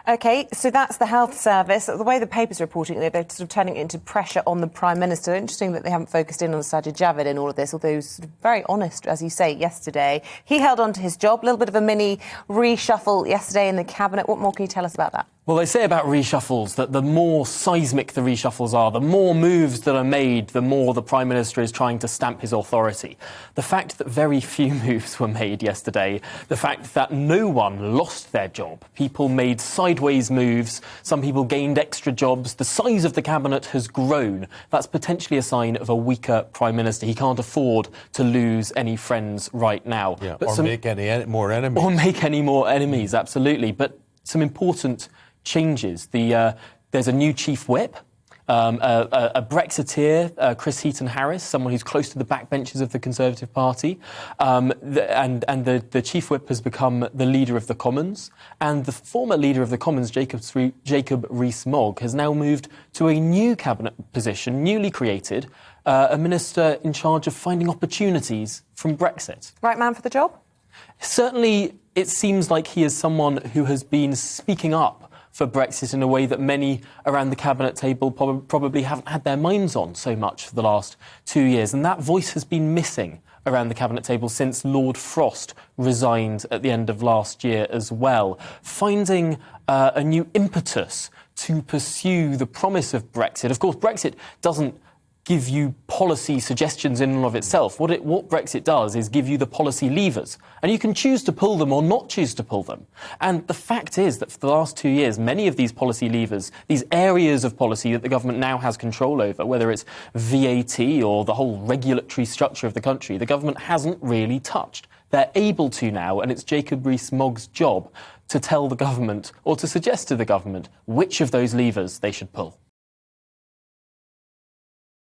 OK, so that's the health service. The way the paper's reporting it, they're sort of turning it into pressure on the Prime Minister. Interesting that they haven't focused in on Sajid Javid in all of this, although he was sort of very honest, as you say, yesterday. He held on to his job. A little bit of a mini reshuffle yesterday in the Cabinet. What more can you tell us about that? Well, they say about reshuffles that the more seismic the reshuffles are, the more moves that are made, the more the Prime Minister is trying to stamp his authority. The fact that very few moves were made yesterday, the fact that no one lost their job, people made sideways moves, some people gained extra jobs, the size of the Cabinet has grown. That's potentially a sign of a weaker Prime Minister. He can't afford to lose any friends right now. Yeah, or make any more enemies. Or make any more enemies, absolutely. But some important changes. There's a new chief whip, a Brexiteer, Chris Heaton-Harris, someone who's close to the backbenches of the Conservative Party, and the chief whip has become the leader of the Commons, and the former leader of the Commons, Jacob Rees-Mogg, has now moved to a new cabinet position, newly created, a minister in charge of finding opportunities from Brexit. Right man for the job? Certainly, it seems like he is someone who has been speaking up for Brexit in a way that many around the cabinet table probably haven't had their minds on so much for the last 2 years. And that voice has been missing around the cabinet table since Lord Frost resigned at the end of last year as well. Finding a new impetus to pursue the promise of Brexit. Of course, Brexit doesn't give you policy suggestions in and of itself. What Brexit does is give you the policy levers, and you can choose to pull them or not choose to pull them. And the fact is that for the last 2 years, many of these policy levers, these areas of policy that the government now has control over, whether it's VAT or the whole regulatory structure of the country, the government hasn't really touched. They're able to now, and it's Jacob Rees-Mogg's job to tell the government or to suggest to the government which of those levers they should pull.